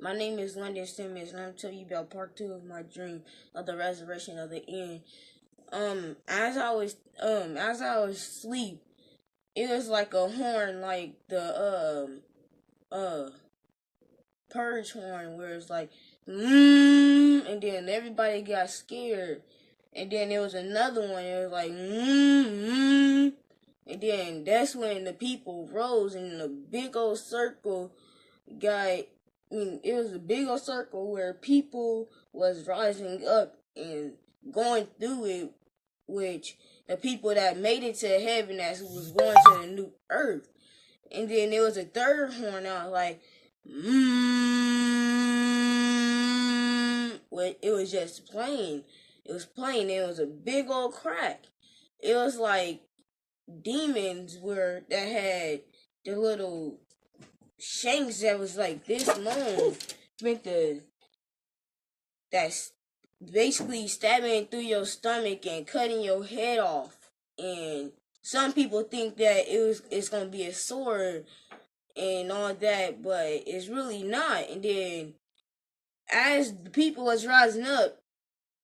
My name is Londyn Simmons, and I'm telling you about part two of my dream of the resurrection of the end. As I was asleep, it was like a horn, like the purge horn, where it's like and then everybody got scared, and then there was another one. It was like and then that's when the people rose in a big old circle. It was a big old circle where people was rising up and going through it, which the people that made it to heaven as was going to the new earth. And then there was a third horn out like it was just plain. It was plain. It was a big old crack. It was like demons that had the little shanks that was like this long, that's basically stabbing through your stomach and cutting your head off. And some people think that it's gonna be a sword and all that, but it's really not. And then as the people was rising up,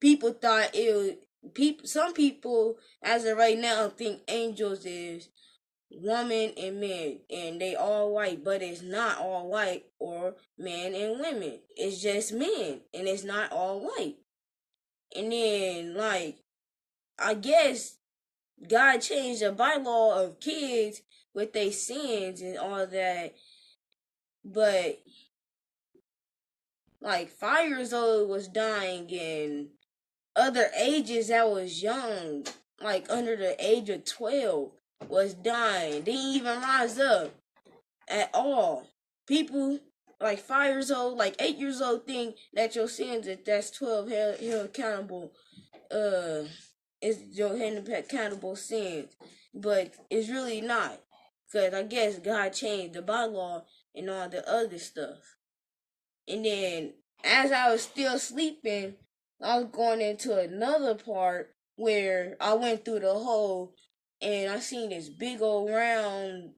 people thought it was some people as of right now think angels is woman and men, and they all white, but it's not all white or men and women. It's just men, and it's not all white. And then, like, I guess God changed the bylaw of kids with their sins and all that, but like 5 years old was dying, and other ages that was young, like under the age of 12, was dying. Didn't even rise up at all. People like 5 years old, like 8 years old, think that your sins, if that's 12, held accountable. Is your held accountable sins, but it's really not, because I guess God changed the bylaw and all the other stuff. And then as I was still sleeping, I was going into another part where I went through the hole and I seen this big old round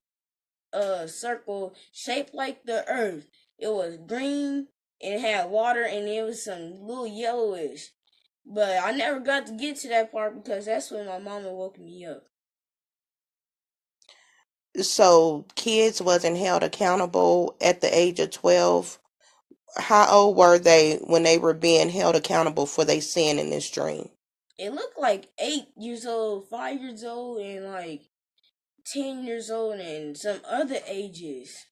circle shaped like the earth. It was green and it had water and it was some little yellowish. But I never got to get to that part because that's when my mama woke me up. So kids wasn't held accountable at the age of 12. How old were they when they were being held accountable for their sin in this dream? It looked like 8 years old, 5 years old, and like 10 years old, and some other ages.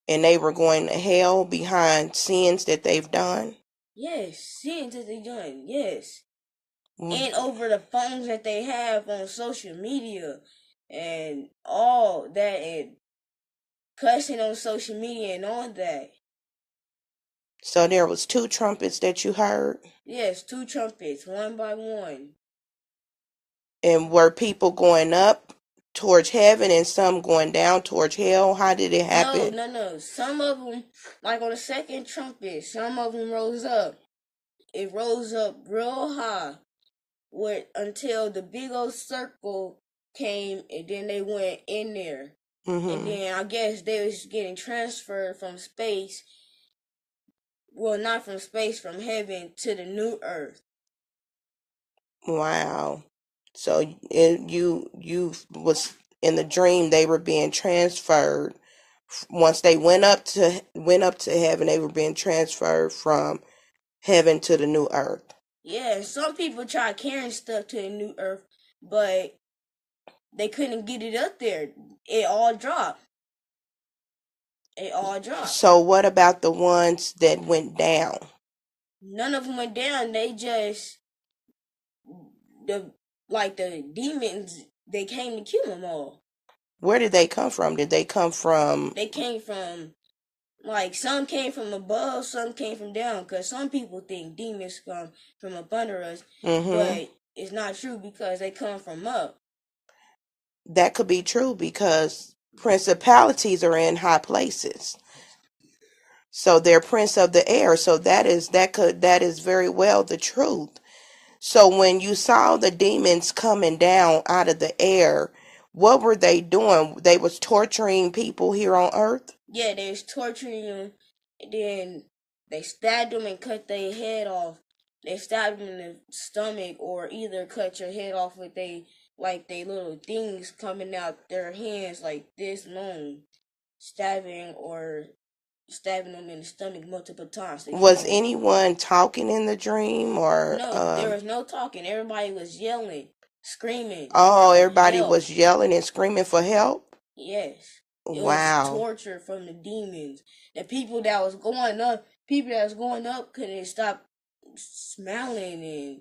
And they were going to hell behind sins that they've done? Yes, sins that they done, yes. Mm. And over the phones that they have on social media and all that, and cussing on social media and all that. So there was two trumpets that you heard? Yes, two trumpets, one by one. And were people going up towards heaven and some going down towards hell? How did it No, happen? no, no. Some of them, like on the second trumpet, some of them rose up. It rose up real high, until the big old circle came, and then they went in there. And Mm-hmm. then I guess they was getting transferred from space. Well, not from space, from heaven to the new earth. Wow. So you was in the dream they were being transferred. Once they went up to heaven, they were being transferred from heaven to the new earth. Yeah, some people try carrying stuff to the new earth, but they couldn't get it up there. It all dropped. It all dropped. So what about the ones that went down? None of them went down. They just the the demons. They came to kill them all. Where did they come from? Did they come from? They came from, like, some came from above, some came from down. Cause some people think demons come from up under us, Mm-hmm. but it's not true because they come from up. That could be true because principalities are in high places. So they're prince of the air. So that is very well the truth. So when you saw the demons coming down out of the air, what were they doing? They was torturing people here on earth? Yeah, they was torturing them, And then they stabbed them and cut their head off. They stabbed them in the stomach, or either cut your head off with they little things coming out their hands like this long, stabbing or stabbing them in the stomach multiple times to kill Was them. anyone talking in the dream, or No, there was no talking. Everybody was yelling, screaming oh, for everybody help. was yelling and screaming for help? Yes. It was Wow. torture from the demons. The people that was going up couldn't stop smiling and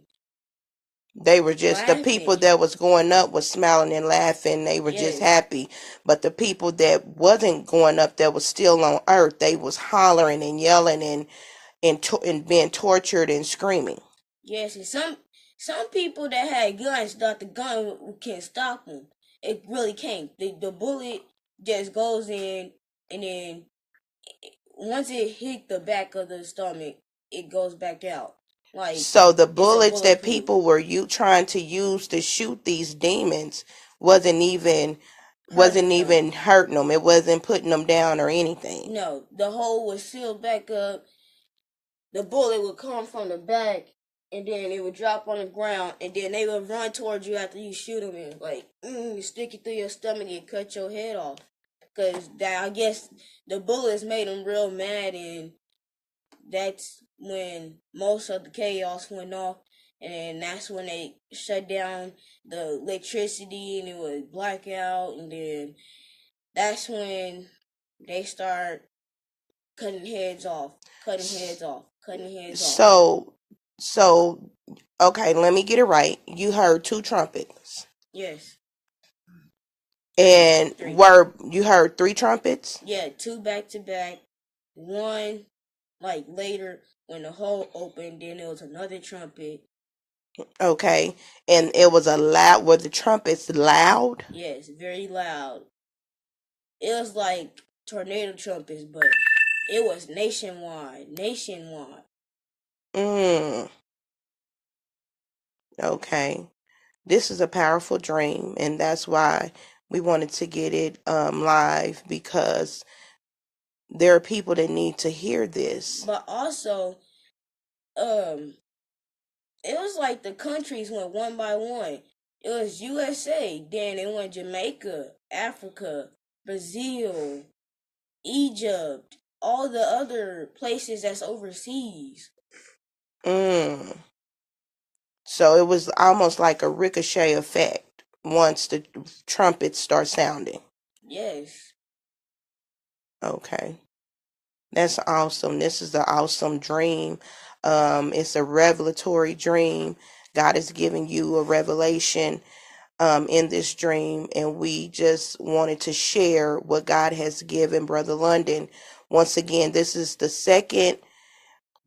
They were just, the people laughing. that was going up was smiling and laughing. They were just Yes. happy. But the people that wasn't going up, that was still on earth, they was hollering and yelling and being tortured and screaming. Yes, and some people that had guns thought the gun can stop them. It really can't. The bullet just goes in, and then once it hit the back of the stomach, it goes back out. Like So the it's a bullets that bulletproof. people were trying to use to shoot these demons wasn't even wasn't Hurting them. even hurting them. It wasn't putting them down or anything. No, the hole was sealed back up. The bullet would come from the back, and then it would drop on the ground, and then they would run towards you after you shoot them and stick it through your stomach and cut your head off. Cause I guess the bullets made them real mad, and that's when most of the chaos went off, and that's when they shut down the electricity and it was blackout, and then that's when they start cutting heads off, cutting heads off, cutting heads off. So so okay, let me get it right. You heard two trumpets. Yes. Three. And Three. were you heard three trumpets? Yeah, two back to back. One like later when the hole opened, then there was another trumpet. Okay. And it was a loud, were the trumpets loud? Yes, very loud. It was like tornado trumpets, but it was nationwide. Nationwide. Mm, okay. This is a powerful dream, and that's why we wanted to get it live, because there are people that need to hear this. But also, um, it was like the countries went one by one. It was USA, then it went Jamaica, Africa, Brazil, Egypt, all the other places that's overseas. Mm. So it was almost like a ricochet effect once the trumpets start sounding. Yes. Okay. That's awesome. This is an awesome dream. It's a revelatory dream. God is giving you a revelation in this dream, and we just wanted to share what God has given Brother Londyn. Once again, this is the second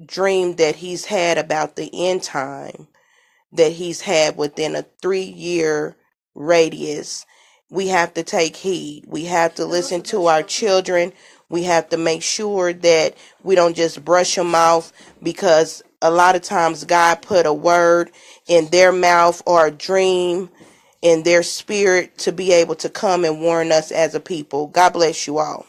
dream that he's had about the end time, that he's had within a 3-year radius. We have to take heed. We have to listen to our children. We have to make sure that we don't just brush them off, because a lot of times God put a word in their mouth or a dream in their spirit to be able to come and warn us as a people. God bless you all.